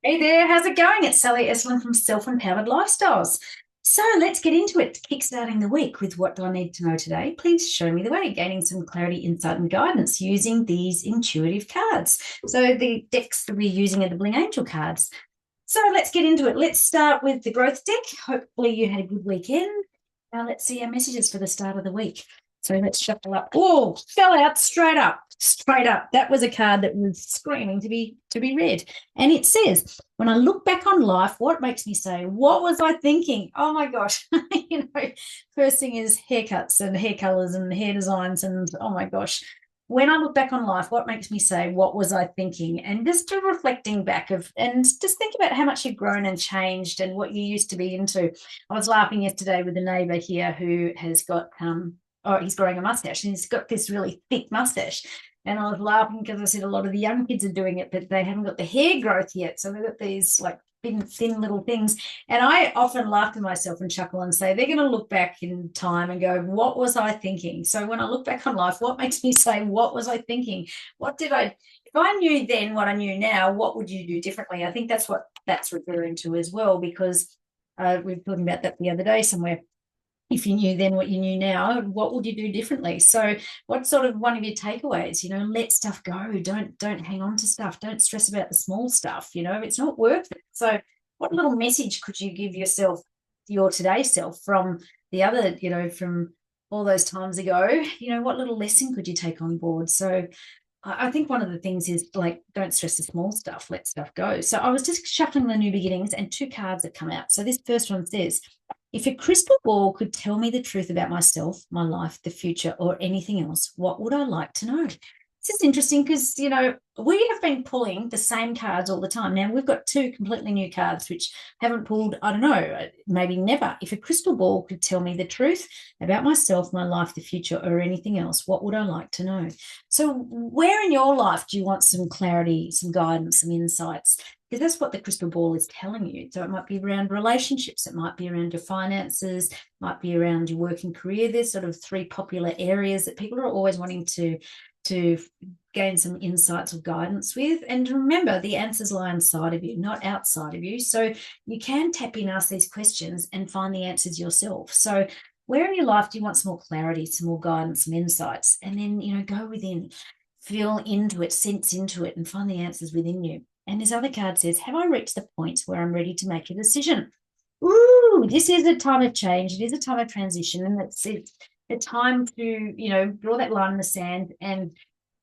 Hey there, how's it going? It's Sally Estlin from Self Empowered Lifestyles. So let's get into it. Kickstarting the week with what do I need to know today? Please show me the way, gaining some clarity, insight, and guidance using these intuitive cards. So the decks that we're using are the Bling Angel cards. So let's get into it. Let's start with the growth deck. Hopefully you had a good weekend. Now let's see our messages for the start of the week. So let's shuffle up. Oh, fell out straight up, straight up. That was a card that was screaming to be read. And it says, when I look back on life, what makes me say, what was I thinking? Oh my gosh. First thing is haircuts and hair colors and hair designs. And oh my gosh, when I look back on life, what makes me say, what was I thinking? And just to reflecting back and just think about how much you've grown and changed and what you used to be into. I was laughing yesterday with a neighbor here who has got, he's growing a mustache and he's got this really thick mustache. And I was laughing because I said a lot of the young kids are doing it, but they haven't got the hair growth yet. So they've got these like thin little things. And I often laugh to myself and chuckle and say, they're going to look back in time and go, what was I thinking? So when I look back on life, what makes me say, what was I thinking? If I knew then what I knew now, what would you do differently? I think that's what that's referring to as well, because we were talking about that the other day somewhere. If you knew then what you knew now, what would you do differently? So what's sort of one of your takeaways? Let stuff go. Don't hang on to stuff. Don't stress about the small stuff. It's not worth it. So what little message could you give yourself, your today self, from the other, from all those times ago? What little lesson could you take on board? So I think one of the things is like, don't stress the small stuff, let stuff go. So I was just shuffling the new beginnings and two cards that come out. So this first one says, if a crystal ball could tell me the truth about myself, my life, the future, or anything else, what would I like to know? This is interesting because, we have been pulling the same cards all the time. Now, we've got two completely new cards, which haven't pulled, I don't know, maybe never. If a crystal ball could tell me the truth about myself, my life, the future, or anything else, what would I like to know? So, where in your life do you want some clarity, some guidance, some insights? Because that's what the crystal ball is telling you. So it might be around relationships, it might be around your finances, might be around your work and career. There's sort of three popular areas that people are always wanting to gain some insights or guidance with. And remember, the answers lie inside of you, not outside of you. So you can tap in, ask these questions, and find the answers yourself. So where in your life do you want some more clarity, some more guidance, some insights? And then, go within, feel into it, sense into it, and find the answers within you. And this other card says, have I reached the point where I'm ready to make a decision? Ooh, this is a time of change. It is a time of transition. And it's a time to, draw that line in the sand and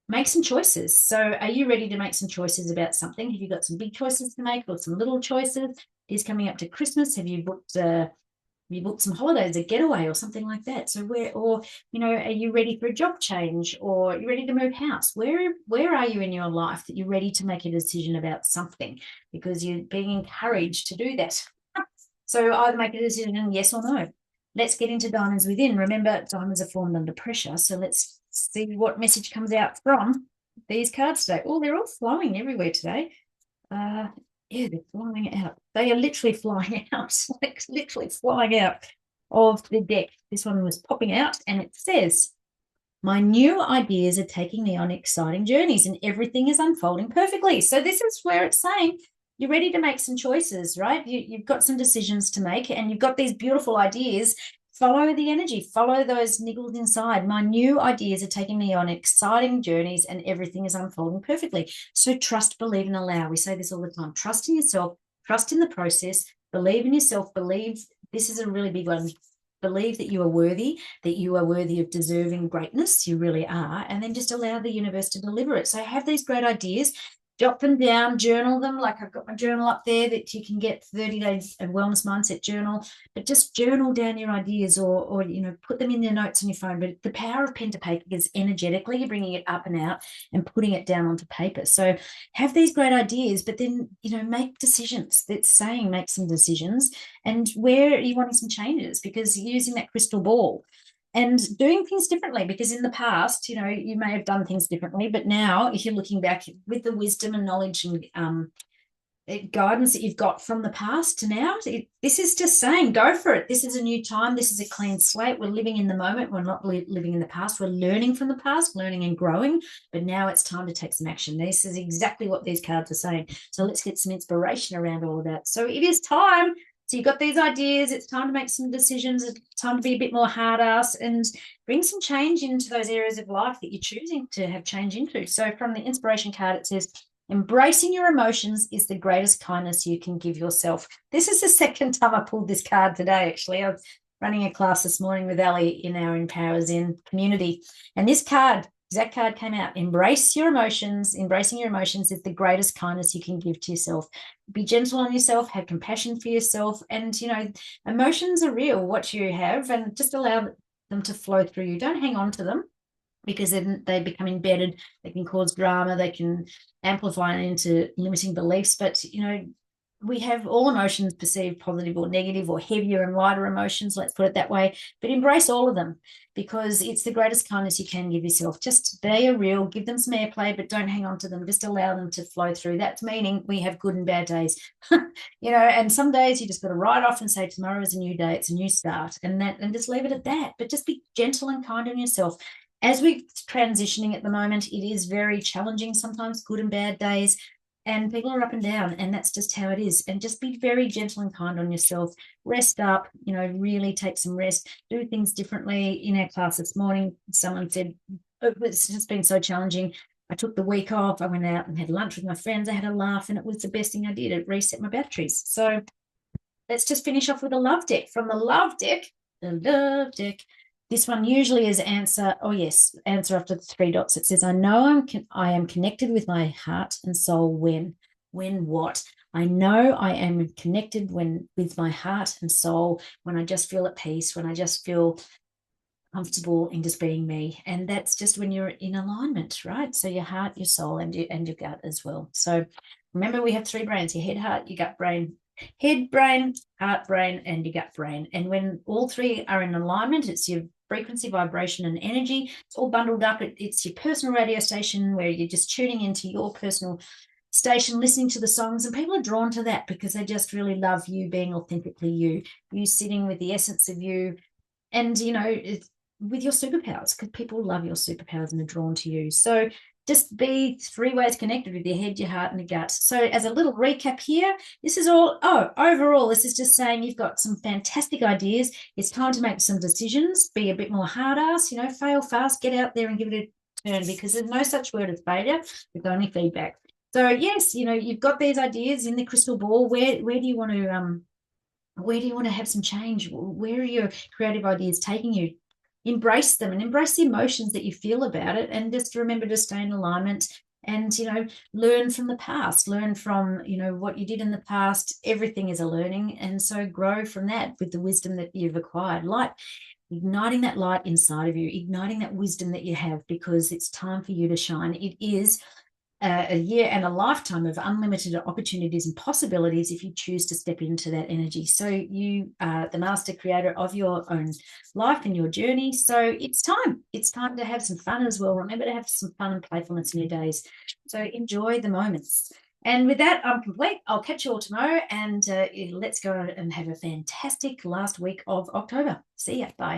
make some choices. So are you ready to make some choices about something? Have you got some big choices to make or some little choices? It is coming up to Christmas. Have you booked some holidays, a getaway or something like that? So are you ready for a job change, or are you ready to move house? Where are you in your life that you're ready to make a decision about something, because you're being encouraged to do that? So either make a decision, yes or no. Let's get into diamonds within. Remember, diamonds are formed under pressure. So let's see what message comes out from these cards today. Oh, they're all flowing everywhere today. Uh, yeah, they're flying out. They are literally flying out, like literally flying out of the deck. This one was popping out, and it says, my new ideas are taking me on exciting journeys and everything is unfolding perfectly. So this is where it's saying you're ready to make some choices, right? You've got some decisions to make and you've got these beautiful ideas. Follow the energy, follow those niggles inside. My new ideas are taking me on exciting journeys and everything is unfolding perfectly. So trust, believe, and allow. We say this all the time. Trust in yourself, trust in the process, believe in yourself, believe. This is a really big one. Believe that you are worthy, that you are worthy of deserving greatness. You really are. And then just allow the universe to deliver it. So have these great ideas, jot them down, journal them. Like I've got my journal up there that you can get 30 days of wellness mindset journal, but just journal down your ideas or put them in your notes on your phone. But the power of pen to paper is energetically you're bringing it up and out and putting it down onto paper. So have these great ideas, but then, make decisions. That's saying make some decisions. And where are you wanting some changes? Because using that crystal ball, and doing things differently, because in the past, you may have done things differently, but now if you're looking back with the wisdom and knowledge and guidance that you've got from the past to now. This is just saying, go for it. This is a new time. This is a clean slate. We're living in the moment. We're not living in the past. We're learning from the past, learning and growing. But now it's time to take some action. This is exactly what these cards are saying. So let's get some inspiration around all of that. So it is time. So you've got these ideas. It's time to make some decisions. It's time to be a bit more hard ass and bring some change into those areas of life that you're choosing to have change into. So from the inspiration card, it says, embracing your emotions is the greatest kindness you can give yourself. This is the second time I pulled this card today, actually. I was running a class this morning with Ali in our Empower Zen community. And this card, exact card came out. Embrace your emotions. Embracing your emotions is the greatest kindness you can give to yourself. Be gentle on yourself, have compassion for yourself. And, emotions are real, what you have, and just allow them to flow through you. Don't hang on to them, because then they become embedded. They can cause drama. They can amplify into limiting beliefs. But, we have all emotions perceived positive or negative, or heavier and lighter emotions, let's put it that way. But embrace all of them, because it's the greatest kindness you can give yourself. Just, they are real. Give them some airplay, but don't hang on to them. Just allow them to flow through. That's meaning we have good and bad days, and some days you just got to write off and say, tomorrow is a new day. It's a new start, and just leave it at that. But just be gentle and kind on yourself. As we're transitioning at the moment, it is very challenging sometimes, good and bad days, and people are up and down, and that's just how it is. And just be very gentle and kind on yourself. Rest up, really take some rest, do things differently. In our class this morning, someone said, it's just been so challenging. I took the week off. I went out and had lunch with my friends. I had a laugh, and it was the best thing I did. It reset my batteries. So let's just finish off with a love deck. From the love deck, this one usually is answer. Oh, yes, answer after the three dots. It says, I know I am connected with my heart and soul when what? I know I am connected with my heart and soul when I just feel at peace, when I just feel comfortable in just being me. And that's just when you're in alignment, right? So your heart, your soul, and your gut as well. So remember, we have three brains: your head, heart, your gut brain. Head brain, heart brain, and your gut brain. And when all three are in alignment, it's your frequency, vibration, and energy. It's all bundled up. It's your personal radio station, where you're just tuning into your personal station, listening to the songs, and people are drawn to that because they just really love you being authentically you sitting with the essence of you, and with your superpowers, because people love your superpowers and are drawn to you. So just be three ways connected with your head, your heart, and your gut. So as a little recap here, this is all, overall, this is just saying you've got some fantastic ideas. It's time to make some decisions, be a bit more hard ass, fail fast, get out there and give it a turn, because there's no such word as failure. There's only feedback. So yes, you've got these ideas in the crystal ball. Where do you want to have some change? Where are your creative ideas taking you? Embrace them, and embrace the emotions that you feel about it, and just remember to stay in alignment, and learn from the past, learn from what you did in the past. Everything is a learning, and so grow from that with the wisdom that you've acquired. Igniting that light inside of you, igniting that wisdom that you have, because it's time for you to shine. It is a year and a lifetime of unlimited opportunities and possibilities if you choose to step into that energy. So you are the master creator of your own life and your journey. So it's time to have some fun as well. Remember to have some fun and playfulness in your days. So enjoy the moments. And with that, I'm complete. I'll catch you all tomorrow, and let's go and have a fantastic last week of October. See ya. Bye.